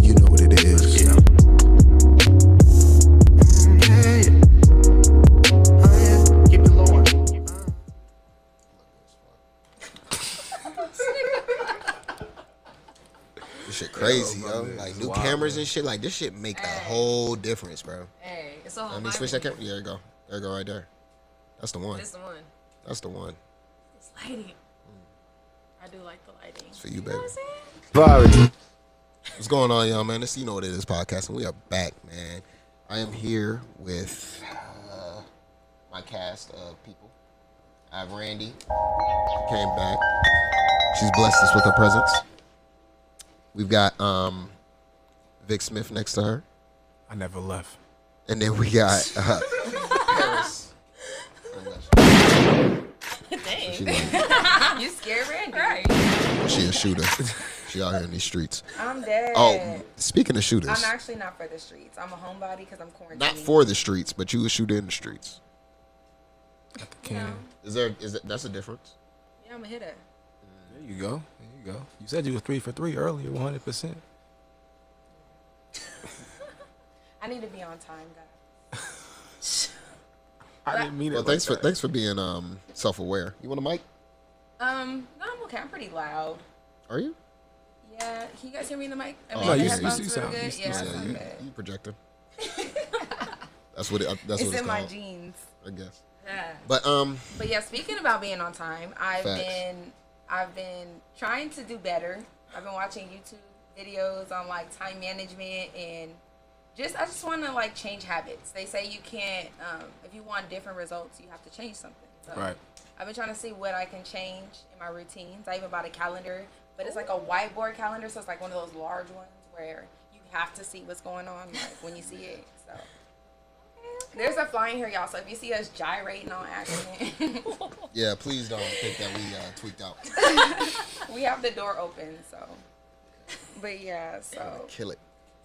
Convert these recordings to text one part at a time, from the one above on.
You know what it is. Yeah. Keep it low. This shit crazy, Yo, yo. man, Like it's new wild, cameras man. and shit. Like this shit make a whole difference, bro. Hey, it's a whole Let me switch that camera. Yeah, there you go. There you go right there. That's the one. This the one. That's the one. It's lighting. I do like the lighting. It's for you, You know baby. what I'm saying? Vari. What's going on, y'all, man? This, you know what it is, podcast, and we are back, man. I am here with my cast of people. I have Randii. She came back. She's blessed us with her presence. We've got Vic Smith next to her, I never left. and then we got Paris. Dang. She, like, You scared Randy? Right. she a shooter. She out here in these streets. I'm dead. Oh, speaking of shooters, I'm actually not for the streets. I'm a homebody because I'm quarantined. not for the streets, but you a shooter in the streets. Got the can. Is it? That's a difference. Yeah, I'm a hitter. There you go. There you go. You said you was 3 for 3 earlier, 100%. I need to be on time, guys. I didn't mean it. Well, like thanks for being self-aware. You want a mic? No, I'm okay. I'm pretty loud. Are you? Yeah, can you guys hear me in the mic? I Oh, mean, no, the you headphones real sound- good? you Yeah, sound that's you, not bad. you projector. That's what it. That's It's what it's in my called. jeans. I guess. Yeah. But Yeah, speaking about being on time, I've Facts. been trying to do better. I've been watching YouTube videos on like time management and I just want to like change habits. They say you can't if you want different results, you have to change something. So Right. I've been trying to see what I can change in my routines. I even bought a calendar, but it's like a whiteboard calendar, so it's like one of those large ones where you have to see what's going on like when you see it. So there's a fly in here, y'all. So if you see us gyrating on accident, yeah, please don't think that we tweaked out. we have the door open. So, but yeah, so Kill it.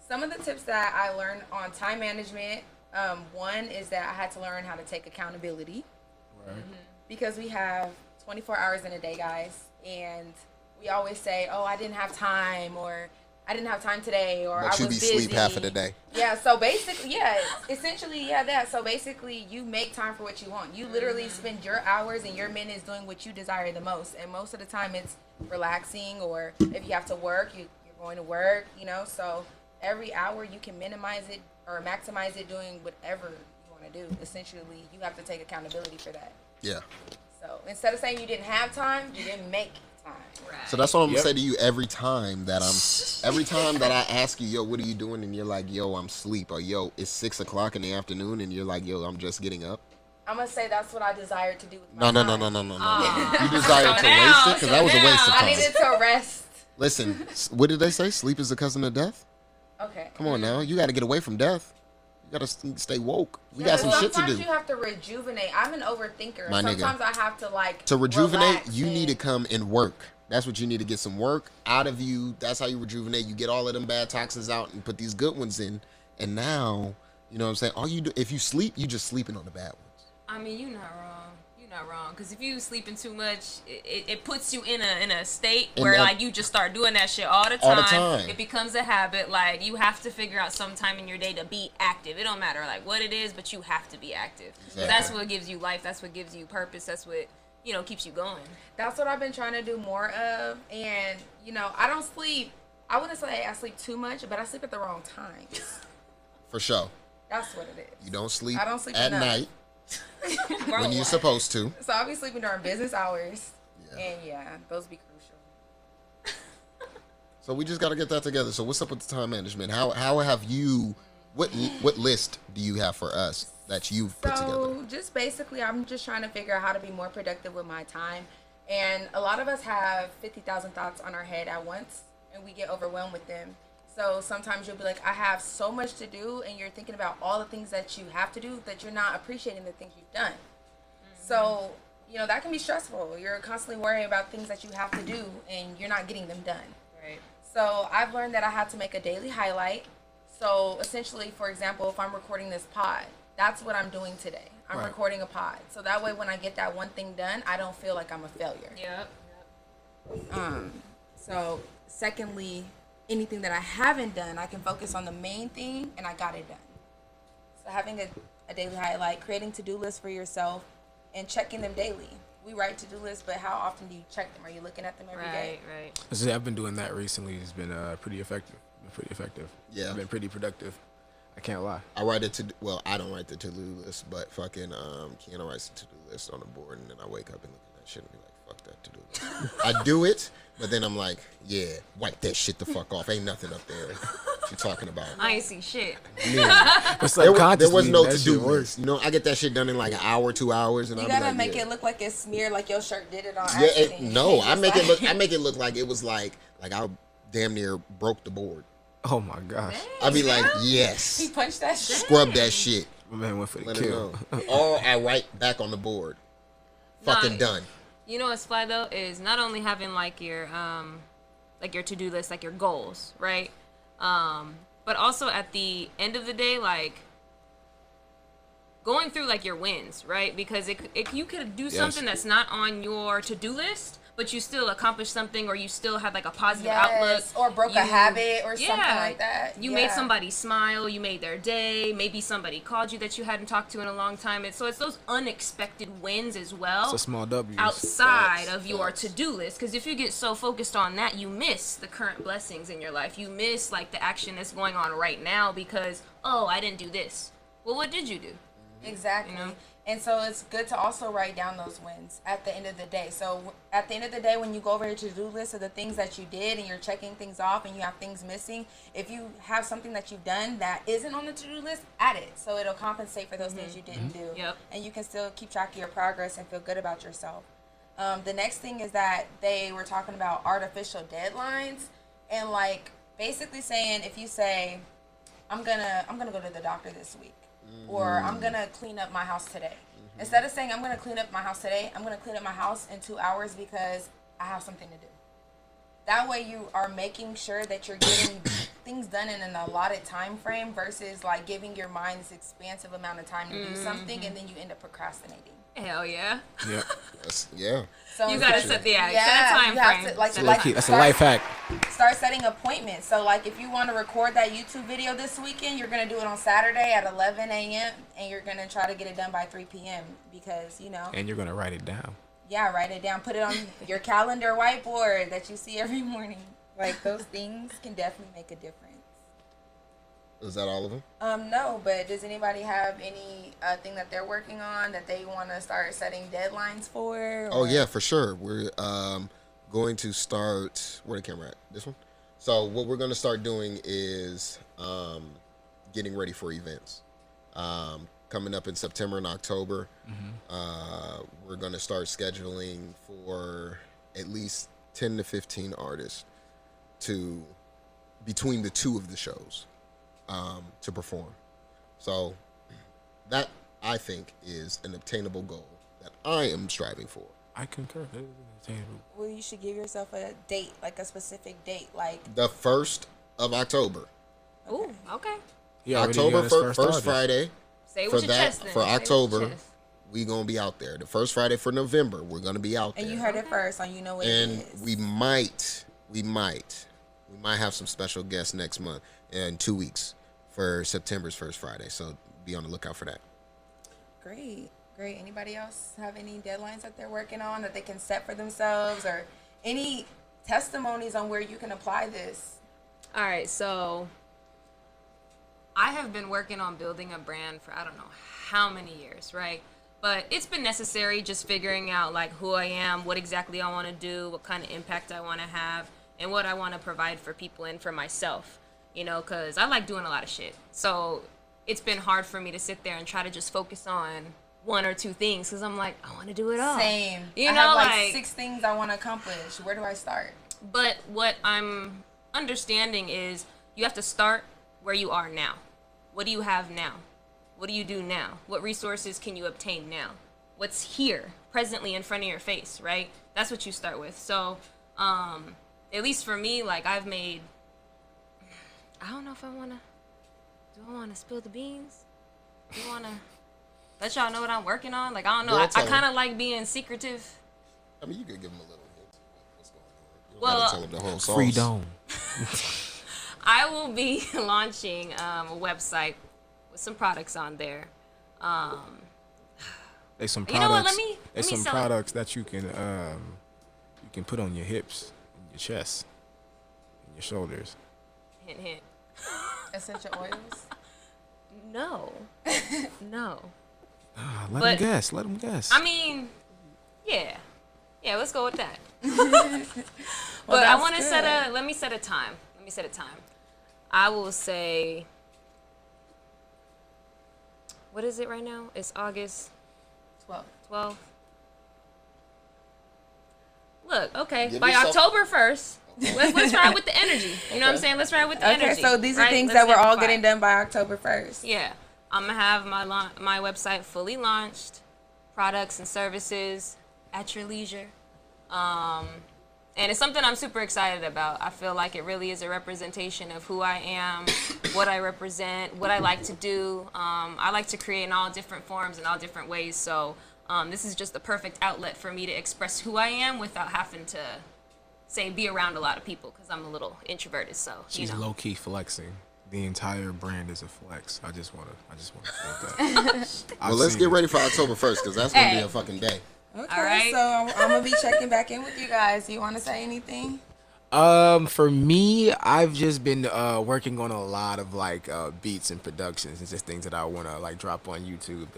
some of the tips that I learned on time management. One is that I had to learn how to take accountability. Right. Because we have 24 hours in a day, guys, and we always say, "Oh, I didn't have time," or "I didn't have time today," or But "I you was be busy." sleep half of the day. Yeah, so basically, yeah, essentially, yeah, that. So basically, you make time for what you want. You literally spend your hours and your minutes doing what you desire the most, and most of the time, it's relaxing, or if you have to work, you're going to work, you know. So every hour you can minimize it or maximize it doing whatever you want to do. Essentially, you have to take accountability for that. Yeah. So instead of saying you didn't have time, you didn't make time. Right. So that's what I'm gonna Yep. say to you every time that I ask you, yo, what are you doing? And you're like, yo, I'm asleep. Or yo, it's 6 o'clock in the afternoon, and you're like, yo, I'm just getting up. I'm gonna say that's what I desire to do with my No. time. You desire to waste it because that was a waste of I time. needed to rest. Listen, what did they say? Sleep is the cousin of death. Okay. Come on now, you got to get away from death. You got to stay woke. We got some shit to Sometimes do. you have to rejuvenate. I'm an overthinker. My nigga. Sometimes I have to like To rejuvenate, relax you need to and- come and work. That's what you need to get some work out of you. That's how you rejuvenate. You get all of them bad toxins out and put these good ones in. And now, you know what I'm saying? All you do, if you sleep, you just sleeping on the bad ones. I mean, you're not wrong. You're not wrong. Because if you sleeping too much, it puts you in a state And where that- like you just start doing that shit all the All time. the time. It becomes a habit. Like you have to figure out some time in your day to be active. It don't matter like what it is, but you have to be active. Exactly. That's what gives you life. That's what gives you purpose. That's what keeps you going. That's what I've been trying to do more of. And I don't sleep. I wouldn't say I sleep too much, but I sleep at the wrong times. For sure. That's what it is. You don't sleep, I don't sleep at enough. night Bro, when you're what? supposed to. So I'll be sleeping during business hours. Yeah. And yeah, those be crucial. So we just got to get that together. So what's up with the time management? How have you, what list do you have for us that you've put together? So just basically, I'm just trying to figure out how to be more productive with my time. And a lot of us have 50,000 thoughts on our head at once, and we get overwhelmed with them. So sometimes you'll be like, I have so much to do, and you're thinking about all the things that you have to do that you're not appreciating the things you've done. So, that can be stressful. You're constantly worrying about things that you have to do, and you're not getting them done. Right. So I've learned that I have to make a daily highlight. So essentially, for example, if I'm recording this pod, that's what I'm doing today. I'm Right. recording a pod. So that way when I get that one thing done, I don't feel like I'm a failure. Yep. So, secondly, anything that I haven't done, I can focus on the main thing and I got it done. So, having a daily highlight, creating to-do lists for yourself, and checking them daily. We write to-do lists, but how often do you check them? Are you looking at them every day? Right. So I've been doing that recently. It's been pretty effective. Yeah. I've been pretty productive. I can't lie. I write it to, well, I don't write the to-do list, but fucking Kiana writes the to-do list on the board, and then I wake up and look at that shit and be like, fuck that to-do list. I do it, but then I'm like, yeah, wipe that shit the fuck off. Ain't nothing up there. What you talking about? I ain't see shit. Yeah. But There was no that to-do shit works. list. You know, I get that shit done in like an hour, 2 hours, and You I'll gotta be like, make yeah. it look like it's smeared, like your shirt did it on Yeah, accident. no, I It's make like- it look. I make it look like it was like I damn near broke the board. Oh my gosh. I'd be like, He yes, punched that shit. scrub that shit. My man went for the Let it kill. know. Or I write back on the board. Fucking Nice. done. You know what's fly though is not only having like your to-do list, like your goals, right? But also at the end of the day, like going through like your wins, right? Because you could do something that's not on your to-do list, but you still accomplished something, or you still had like a positive outlook, or broke a habit or something like that. You made somebody smile, you made their day, maybe somebody called you that you hadn't talked to in a long time. It's those unexpected wins as well. It's a small W. Outside of your to-do list, because if you get so focused on that, you miss the current blessings in your life. You miss like the action that's going on right now because, oh, I didn't do this. Well, what did you do? Exactly. You know? And so it's good to also write down those wins at the end of the day. So at the end of the day, when you go over your to-do list of the things that you did and you're checking things off and you have things missing, if you have something that you've done that isn't on the to-do list, add it. So it'll compensate for those things you didn't do. Yep. And you can still keep track of your progress and feel good about yourself. The next thing is that they were talking about artificial deadlines and like basically saying if you say, I'm gonna go to the doctor this week. Or I'm going to clean up my house today. Instead of saying I'm going to clean up my house today, I'm going to clean up my house in 2 hours because I have something to do. That way you are making sure that you're getting things done in an allotted time frame versus like giving your mind this expansive amount of time to do something and then you end up procrastinating. Hell yeah. Yeah. Yeah. So You gotta set the set a time you have frame. to, like, Set like, a That's a life hack. Start setting appointments. So, like, if you want to record that YouTube video this weekend, you're going to do it on Saturday at 11 a.m. and you're going to try to get it done by 3 p.m. because, you know. And you're going to write it down. Yeah, write it down. Put it on your calendar whiteboard that you see every morning. Like, those things can definitely make a difference. Is that all of them? No, but does anybody have any thing that they're working on that they want to start setting deadlines for? Oh yeah, for sure. We're going to start. Where the camera at? This one. So what we're going to start doing is getting ready for events. Coming up in September and October, we're going to start scheduling for at least 10 to 15 artists between the two of the shows to perform. So that I think is an obtainable goal that I am striving for. I concur. That is attainable. Well, you should give yourself a date, like a specific date, like The 1st of October. Ooh, okay. He already October got his first artist. Friday. Say it For with your that, chest then. for Say it with October, your chest. we gonna be out there. The first Friday for November, we're gonna be out there. and you heard it first on You Know What And It Is. we might have some special guests next month in 2 weeks for September's first Friday. So be on the lookout for that. Great. Anybody else have any deadlines that they're working on that they can set for themselves or any testimonies on where you can apply this? All right, so I have been working on building a brand for I don't know how many years, right? But it's been necessary just figuring out like who I am, what exactly I want to do, what kind of impact I want to have, and what I want to provide for people and for myself, you know, because I like doing a lot of shit. So it's been hard for me to sit there and try to just focus on one or two things because I'm like, I want to do it all. Same. You I know, have like 6 things I want to accomplish. Where do I start? But what I'm understanding is you have to start where you are now. What do you have now? What do you do now? What resources can you obtain now? What's here, presently in front of your face, right? That's what you start with. So, at least for me, like I've made, I don't know if I want to, do I want to spill the beans? Do I want to let y'all know what I'm working on? Like, I don't know. Girl, I tell kind of me. like being secretive. I mean, you could give them a little hint of what's going on. Well, tell them the whole sauce. Freedom. I will be launching a website with some products on there. There's some You know what, products. let me There's some sell- products that you can put on your hips, and your chest, and your shoulders. Hint, hint. Essential oils. No. No. Let But- them guess. Let them guess. I mean, yeah. Yeah, let's go with that. Well, But I that's want to good. let me set a time. I will say, what is it right now? It's August 12th. Look, okay, Give by yourself- October 1st, let's ride with the energy. You know what I'm saying? Let's ride with the Okay, energy. so these are right? things Let's that we're all amplify. getting done by October 1st. Yeah, I'm gonna have my website fully launched, products and services at your leisure, and it's something I'm super excited about. I feel like it really is a representation of who I am, what I represent, what I like to do. I like to create in all different forms and all different ways. So this is just the perfect outlet for me to express who I am without having to say be around a lot of people because I'm a little introverted. So She's you know. low key flexing. The entire brand is a flex. I just wanna say that. Well, let's get ready for October 1st because that's gonna be a fucking day. Okay, All right. so I'm gonna be checking back in with you guys. You want to say anything? For me, I've just been working on a lot of like beats and productions and just things that I want to like drop on YouTube,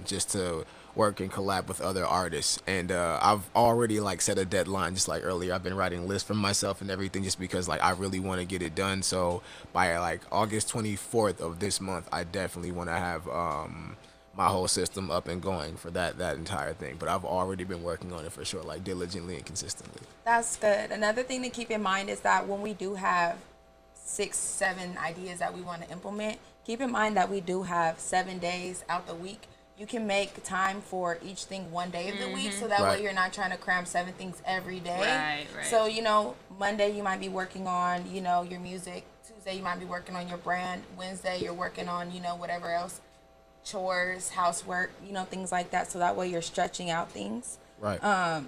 just to work and collab with other artists. And I've already like set a deadline, just like earlier. I've been writing lists for myself and everything, just because like I really want to get it done. So by like August 24th of this month, I definitely want to have my whole system up and going for that entire thing. But I've already been working on it for sure, like diligently and consistently. That's good. Another thing to keep in mind is that when we do have 6-7 ideas that we want to implement, keep in mind that we do have 7 days out the week. You can make time for each thing one day of the week, so that Right. way you're not trying to cram 7 things every day. Right. So, Monday you might be working on, your music. Tuesday you might be working on your brand. Wednesday you're working on, whatever else, chores, housework, things like that. So that way you're stretching out things. Right.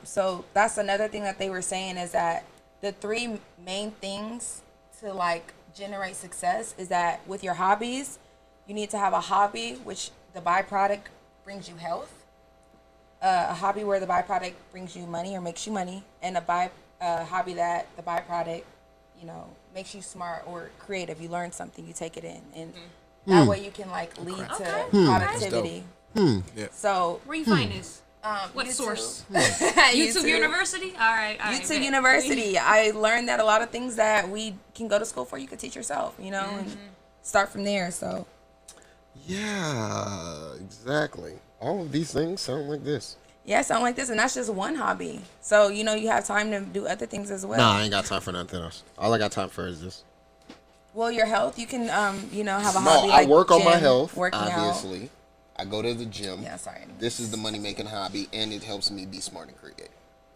So that's another thing that they were saying is that the 3 main things to like generate success is that with your hobbies, you need to have a hobby which the byproduct brings you health, a hobby where the byproduct brings you money or makes you money, and a hobby that the byproduct, makes you smart or creative. You learn something, you take it in, and that way you can like lead to productivity. Yeah. So Where you find this? What YouTube. source? YouTube YouTube University? All right. YouTube bet. University. I learned that a lot of things that we can go to school for, you could teach yourself, and start from there. So Yeah, exactly. All of these things sound like this. yeah, something like this, and that's just one hobby. So you have time to do other things as well. Nah, I ain't got time for nothing else. All I got time for is this. Well, your health, you can have a No, hobby. I like work on my gym, health, working obviously. I go to the gym. Yeah, sorry. This is the money-making hobby, and it helps me be smart and creative.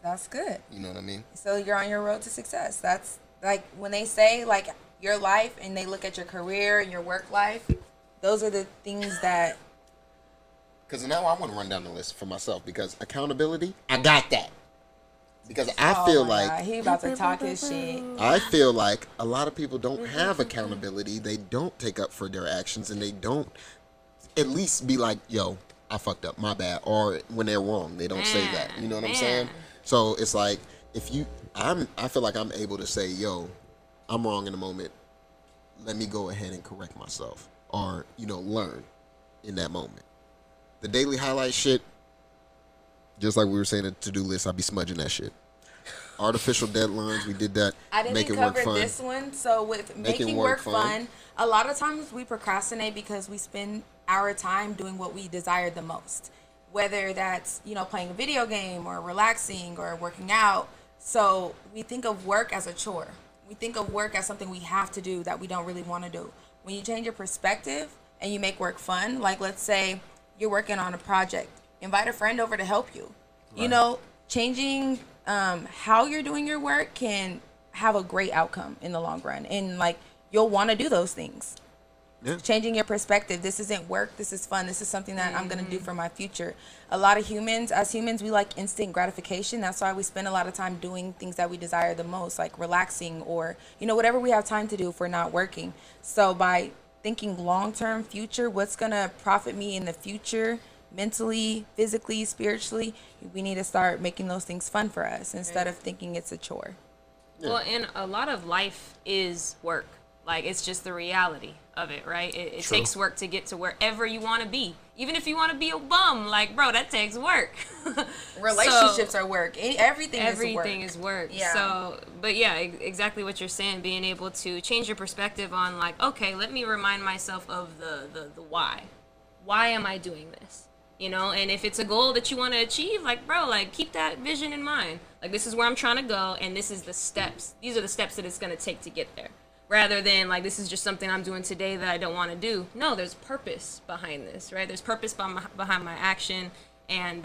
That's good. You know what I mean? So you're on your road to success. That's like when they say like your life and they look at your career and your work life, those are the things that Because now I want to run down the list for myself because accountability, I got that. Because I feel my like God, he about to talk his shit. I feel like a lot of people don't have accountability. They don't take up for their actions, and they don't at least be like, "Yo, I fucked up, my bad." Or when they're wrong, they don't say that. You know what I'm saying? So it's like I feel like I'm able to say, "Yo, I'm wrong in the moment. Let me go ahead and correct myself," or learn in that moment. The daily highlight shit, just like we were saying, the to-do list, I'll be smudging that shit. Artificial deadlines, we did that. I didn't Make it work cover fun. this one. So with making work fun, a lot of times we procrastinate because we spend our time doing what we desire the most. Whether that's, playing a video game or relaxing or working out. So we think of work as a chore. We think of work as something we have to do that we don't really want to do. When you change your perspective and you make work fun, like let's say you're working on a project, invite a friend over to help you. Right. Changing how you're doing your work can have a great outcome in the long run, and like you'll want to do those things. Yeah. Changing your perspective. This isn't work. This is fun. This is something that I'm going to do for my future. A lot of humans, as humans, we like instant gratification. That's why we spend a lot of time doing things that we desire the most, like relaxing or, whatever we have time to do if we're not working. So by thinking long-term future, what's going to profit me in the future, mentally, physically, spiritually, we need to start making those things fun for us instead of thinking it's a chore. Well, and a lot of life is work. Like, it's just the reality of it, right? It takes work to get to wherever you want to be. Even if you want to be a bum, like, bro, that takes work. Relationships are work. Everything is work. Yeah. So, but yeah, exactly what you're saying, being able to change your perspective on, like, okay, let me remind myself of the why. Why am I doing this? And if it's a goal that you want to achieve, like, bro, like, keep that vision in mind. Like, this is where I'm trying to go, and this is the steps. These are the steps that it's going to take to get there. Rather than, like, this is just something I'm doing today that I don't want to do. No, there's purpose behind this, right? There's purpose behind my action. And,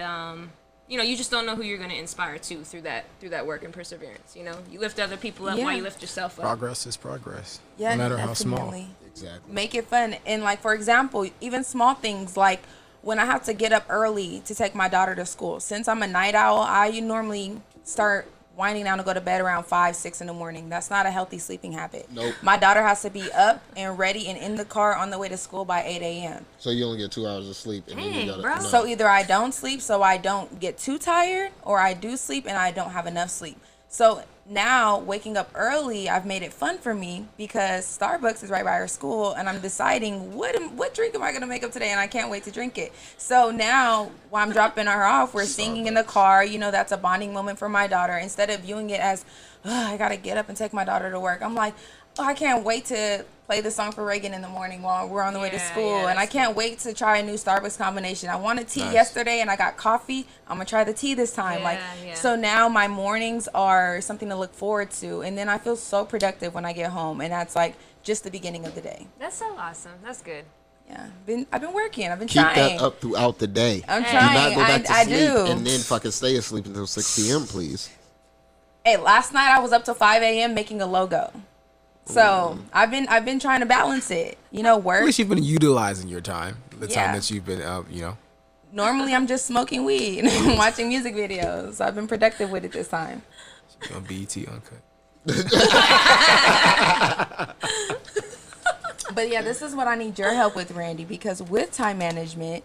you just don't know who you're going to inspire through that work and perseverance. You lift other people up while you lift yourself up. Progress is progress. Yeah, no matter how definitely. small. Exactly. Make it fun. And, like, for example, even small things like when I have to get up early to take my daughter to school. Since I'm a night owl, I normally start winding down to go to bed around 5, 6 in the morning. That's not a healthy sleeping habit. Nope. My daughter has to be up and ready and in the car on the way to school by 8 a.m. So you only get 2 hours of sleep. And then you Dang, gotta, bro. no. So either I don't sleep so I don't get too tired, or I do sleep and I don't have enough sleep. So now waking up early, I've made it fun for me because Starbucks is right by our school, and I'm deciding what drink am I going to make up today, and I can't wait to drink it. So now while I'm dropping her off, we're singing in the car. That's a bonding moment for my daughter. Instead of viewing it as, I got to get up and take my daughter to work, I'm like, I can't wait to play the song for Reagan in the morning while we're on the way to school. And I can't wait to try a new Starbucks combination. I wanted tea yesterday and I got coffee. I'm going to try the tea this time. So now my mornings are something to look forward to. And then I feel so productive when I get home. And that's like just the beginning of the day. That's so awesome. That's good. Yeah. I've been working. I've been Keep trying. that up throughout the day. I'm Do trying. not go back to I sleep do. and then fucking stay asleep until 6 p.m., please. Hey, last night I was up till 5 a.m. making a logo. So I've been trying to balance it. Work. At least you've been utilizing your time. The Yeah. time that you've been, Normally I'm just smoking weed and watching music videos. So I've been productive with it this time. on BET Uncut. But yeah, this is what I need your help with, Randii, because with time management,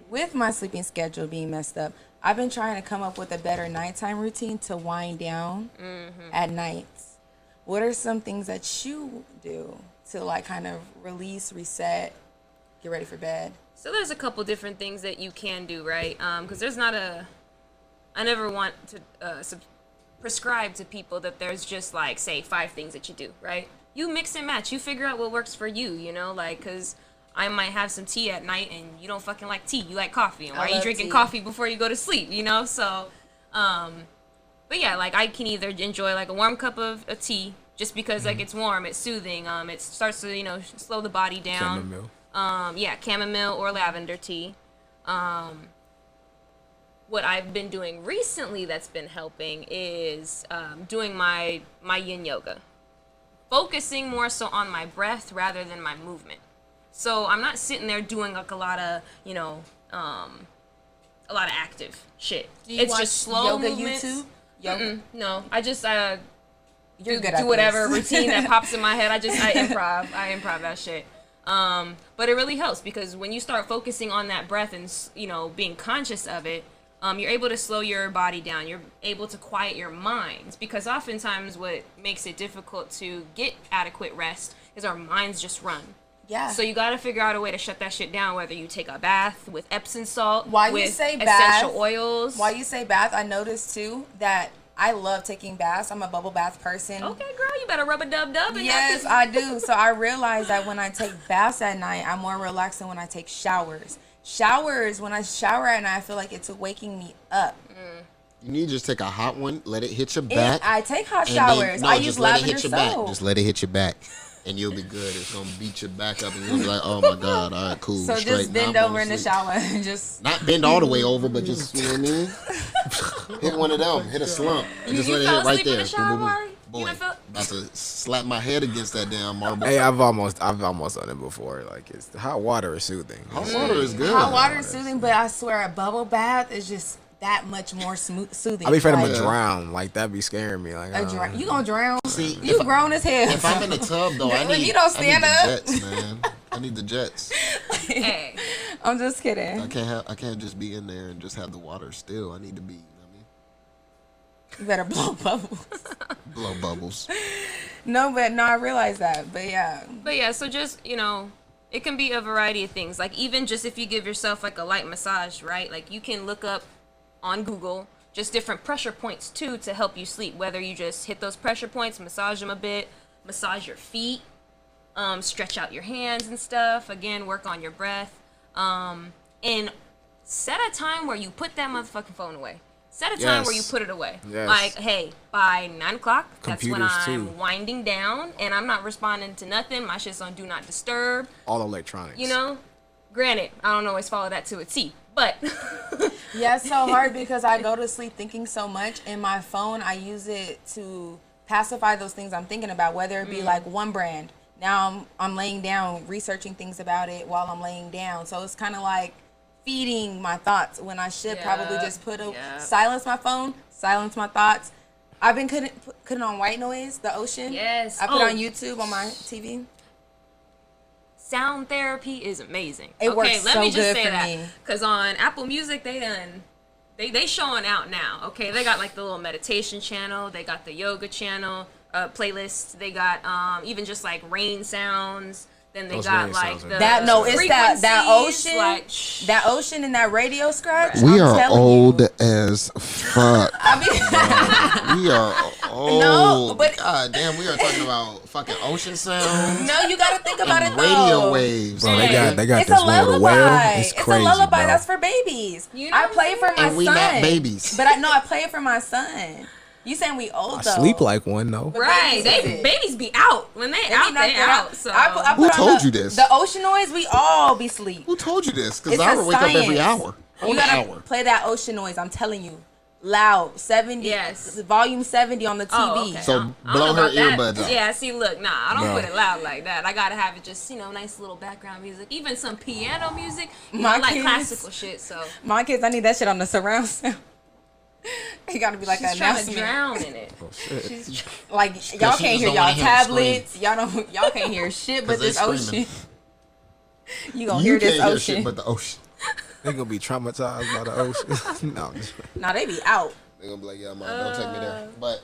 with my sleeping schedule being messed up, I've been trying to come up with a better nighttime routine to wind down at nights. What are some things that you do to like kind of release, reset, get ready for bed? So there's a couple different things that you can do, right? Because there's not I never want to prescribe to people that there's just like, say, 5 things that you do, right? You mix and match. You figure out what works for you, because I might have some tea at night and you don't fucking like tea. You like coffee. And why are you drinking coffee before you go to sleep, So, but yeah, like I can either enjoy like a warm cup of tea just because like it's warm, it's soothing. It starts to, slow the body down. Chamomile. Chamomile or lavender tea. What I've been doing recently that's been helping is doing my Yin Yoga. Focusing more so on my breath rather than my movement. So I'm not sitting there doing like a lot of active shit. Do you It's watch just slow yoga movements. YouTube? Yoga? No, I just You're good do at whatever this. routine that pops in my head. I improv that shit. But it really helps because when you start focusing on that breath and being conscious of it, you're able to slow your body down. You're able to quiet your mind because oftentimes what makes it difficult to get adequate rest is our minds just run. Yeah. So you got to figure out a way to shut that shit down, whether you take a bath with Epsom salt, While with you say essential bath, oils. While you say bath, I noticed too that I love taking baths. I'm a bubble bath person. Okay, girl, you better rub a dub-dub in Yes, that. I do. So I realized that when I take baths at night, I'm more relaxed than when I take showers. When I shower at night, I feel like it's waking me up. You need to just take a hot one, let it hit your back. I take hot and showers. then, I just use let it lavender hit your back. soap. Just let it hit your back. And you'll be good. It's going to beat your back up and you'll be like, oh my God, all right, cool. So straight. just Now bend I'm over going in to the sleep. shower and just. Not bend all the way over, but just, you know what I mean? Hit one of them. Hit a slump. And just You let it fell hit right asleep in there. the shower, Boom, boom, boom. Vari? Boy, even feel? about to slap my head against that damn marble. Hey, I've almost done it before. Like the hot water is soothing. Hot water is good. Hot water is soothing, but I swear a bubble bath is just that much more soothing. I be afraid I'm Like, gonna drown. Like that be scaring me. Like you gonna drown? See, You grown as hell. If I'm in the tub though, I When need. you don't stand I need up. the jets, man. I need the jets. Hey, I'm just kidding. I can't just be in there and just have the water still. I need to be. You know what I mean? You better blow bubbles. Blow bubbles. No, I realize that. But yeah. but yeah, so just it can be a variety of things. Like even just if you give yourself like a light massage, right? Like you can look up on Google just different pressure points too to help you sleep. Whether you just hit those pressure points, massage them a bit, massage your feet, stretch out your hands and stuff. Again, work on your breath, and set a time where you put that motherfucking phone away. Set a time where you Yes. put it away. Yes. Like, hey, by 9 o'clock, that's when Computers, I'm too. winding down and I'm not responding to nothing. My shit's on do not disturb. all electronics. Granted, I don't always follow that to a T, but Yeah, it's so hard because I go to sleep thinking so much, and my phone, I use it to pacify those things I'm thinking about, whether it be like one brand. Now I'm laying down, researching things about it while I'm laying down. So it's kind of like feeding my thoughts when I should probably just silence my phone, silence my thoughts. I've been putting on white noise, the ocean. Yes. I put Oh. on YouTube on my TV. sound therapy is amazing. It works let so me just good say for that. me. Because on Apple Music, they showing out now. Okay, they got like the little meditation channel. They got the yoga channel playlist. They got even just like rain sounds. Then they Those got rain like sounds are the That no, it's that frequencies, ocean, like, that ocean and that radio scratch. We I'm are telling old You. as fuck. I mean, We are old. No, but- God damn, we are talking about fucking ocean sounds. no, you got to think about it And though. radio waves. Bro, man. they got It's this a one with a lullaby. whale. It's crazy, a lullaby. bro. That's for babies. You know I what play I'm for my And we son. not babies. But I play it for my son. You saying we old I though? sleep like one though. right. Babies be out when they out. They out. So I Who put on told the- you this? The ocean noise. We all be sleep. Who told you this? Because It's I a would wake up every science. hour. You gotta play that ocean noise. I'm telling you, loud 70. Yes. Volume 70 on the TV. Oh, okay. So I don't blow know her about that. earbuds out. Yeah, see, look, nah, I don't No. put it loud like that. I gotta have it just, nice little background music. Even some piano music. My I like kids- classical shit, so My kids, I need that shit on the surround sound. You gotta be like she's an trying to announcement. drown in it. Oh, shit. Like y'all she can't just hear don't y'all wanna hear 'em tablets. Y'all can't hear shit but 'Cause they this ocean. screaming. You gonna You hear can't this hear ocean? shit but the ocean. They gonna be traumatized by the ocean. No, I'm just- Nah, they be out. They're gonna be like, yeah, mom, don't take me there. But,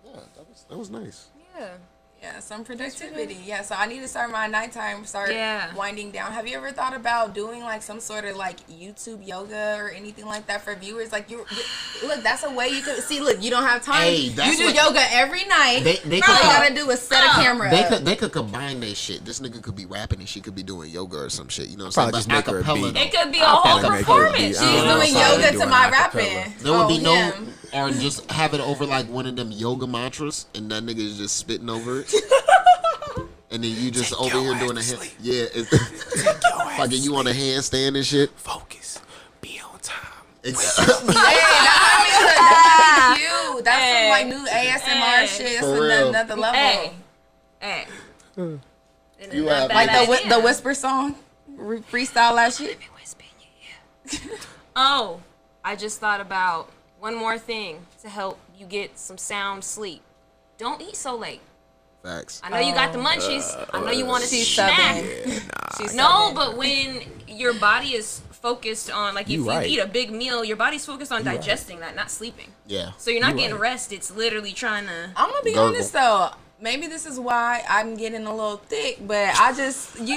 yeah, that was nice. Yeah. Yeah, some productivity. Yeah, so I need to start my nighttime. Start Yeah. winding down. Have you ever thought about doing like some sort of like YouTube yoga or anything like that for viewers? Like you look, that's a way you could see. Look, you don't have time. Hey, you that's do what- yoga every night. They All could- you gotta do is set a camera. up. They could combine their shit. This nigga could be rapping and she could be doing yoga or some shit. You know what I'm Probably saying? just make her a beat. It could be a I'll whole probably make her a beat. performance. I don't She's know. doing Probably yoga to doing my acapella. rapping. There would be him. or just have it over like one of them yoga mantras, and that nigga is just spitting over it. And then you just over here doing a hand. Yeah, like you on a handstand and shit. Focus. Be on time. Hey, that's cute. That's Hey. some like new ASMR shit. That's For real. another level. Hey. You have- Like the whisper song, freestyle that shit. Oh, I just thought about one more thing to help you get some sound sleep. Don't eat so late. Facts. I know you got the munchies. I know you want to She's snack. subbing. She's No, subbing. but when your body is focused on, like, if You you right. eat a big meal, your body's focused on digesting that, not sleeping. Yeah. So you're not You getting right. rest. It's literally trying to. I'm gonna be Gurgle. honest though. Maybe this is why I'm getting a little thick, but I just, Let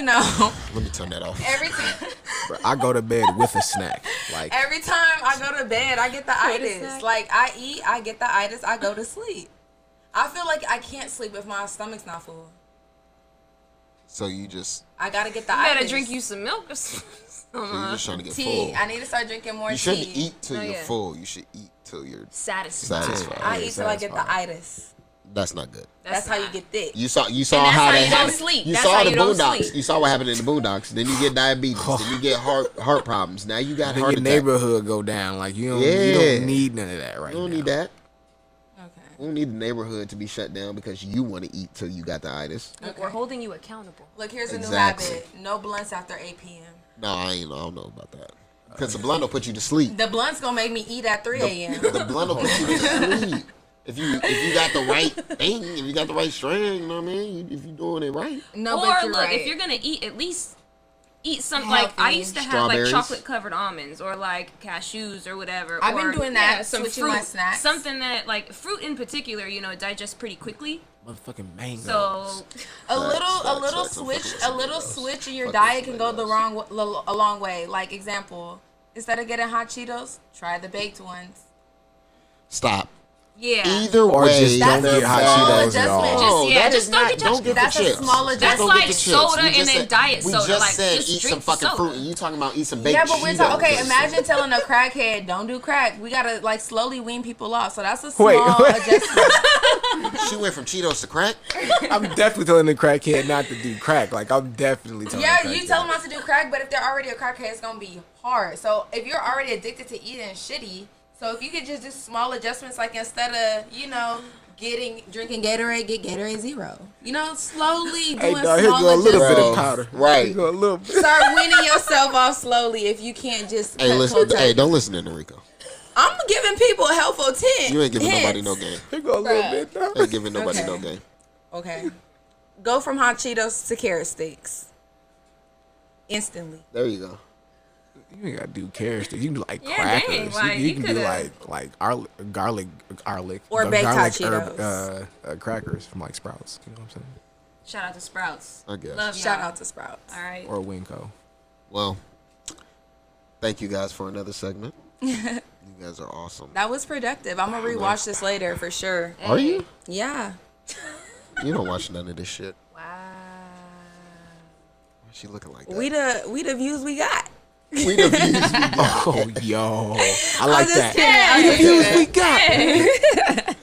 me turn that off. every time, Bro, I go to bed with a snack. Like every time I go to bed, I get the What is itis. that? Like I eat, I get the itis. I go to sleep. I feel like I can't sleep if my stomach's not full. So you just I gotta get the You itis. better drink you some milk or something. so you're just trying to get tea. full. I need to start drinking more You tea. shouldn't eat till Oh, you're yeah. full. You should eat till you're Satisfied. satisfied. I eat till I get the satisfying. itis. That's not good. That's how you not- get thick. You saw And how that's that how you don't happened. sleep. You That's saw how the you don't Boondocks. sleep. You saw what happened in the Boondocks. Then you get diabetes. Then you get heart problems. Now you got then heart your attack. neighborhood go down. Like you Yeah. don't need none of that right You don't now. need that. Okay. We don't need the neighborhood to be shut down because you want to eat till you got the itis. Look, we're holding you accountable. Look, here's a Exactly. new habit. No blunts after 8 p.m. No, I don't know about that. Because the blunt will put you to sleep. The blunt's gonna make me eat at 3 a.m. The blunt will put you to sleep. If you got the right thing, if you got the right strain, you know what I mean? If you're doing it right. No, Or but you're look, right. if you're gonna eat, at least eat something like I Healthy. used to have like Strawberries. chocolate covered almonds or like cashews or whatever. I've been or, doing that, yeah, some switching fruit, my snacks. something that like fruit in particular, you know, it digests pretty quickly. Motherfucking mango. So a little facts, a little facts. I'm switch fucking with a some little of those. switch in your Fucking diet with can some go of the those. a long way. Like example, instead of getting hot Cheetos, try the baked ones. Stop. yeah. Either Or way, just don't That's get a hot small Cheetos at all. adjustment. No, yeah, that just is don't not- get don't get That's the a chips. small Just adjustment. don't That's get the like chips. soda We and just then said- diet we soda. just Like, said just eat drink some fucking soda. fruit, and you talking about eat some baked Yeah, but we're Cheetos. talking. Okay, imagine telling a crackhead, "Don't do crack." We gotta like slowly wean people off. So that's a small Wait. adjustment. She went from Cheetos to crack. I'm definitely telling the crackhead not to do crack. Like, I'm definitely telling Yeah, the you crackhead. tell them not to do crack, but if they're already a crackhead, it's gonna be hard. So if you're already addicted to eating shitty, so if you could just do small adjustments, like instead of drinking Gatorade, get Gatorade Zero. You know, slowly Hey, doing dog, here small go a little bit adjustments. of powder. Right. Here go a little bit. Start weaning yourself off slowly if you can't just. Hey, cut listen. cold Hey, turkey. don't listen to Enrico. I'm giving people helpful tips. You ain't giving nobody no game. Here go a little bit, though. Ain't giving nobody Okay. no game. Okay. Go from hot Cheetos to carrot sticks. Instantly. There you go. You ain't gotta do carrot sticks. You can do like Yeah, crackers. dang, like, you you can do coulda- like garlic, Or the baked hot garlic Cheetos. crackers from like Sprouts. You know what I'm saying? Shout out to Sprouts. I guess. Love Shout y'all. out to Sprouts. All right. Or Winco. Well, thank you guys for another segment. You guys are awesome. That was productive. I'm gonna rewatch this later for sure. Are you? Yeah. You don't watch none of this shit. Wow. Why is she looking like that? We the views we got. We the views we got. Oh, yo. I like just that. kidding. I'm just Views kidding. we got.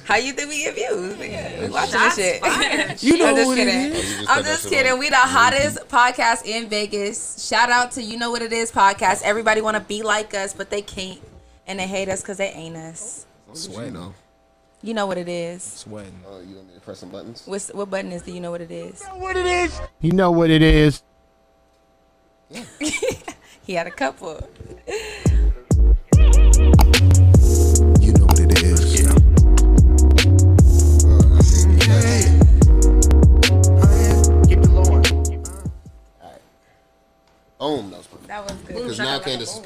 How you think we get views? We watching Shots this shit. fired. You know I'm just what kidding. it is. You just I'm put that just shit kidding. on. We the hottest podcast in Vegas. Shout out to You Know What It Is podcast. Everybody want to be like us, but they can't, and they hate us because they ain't us. Sweat. No. You know what it is. Sweating. Oh, you want me to press some buttons? What button is the You Know What It Is? You know what it is. He had a couple. You know what it is. Yeah. Keep it low. Boom, that was perfect. That was good. Because now Candace is supposed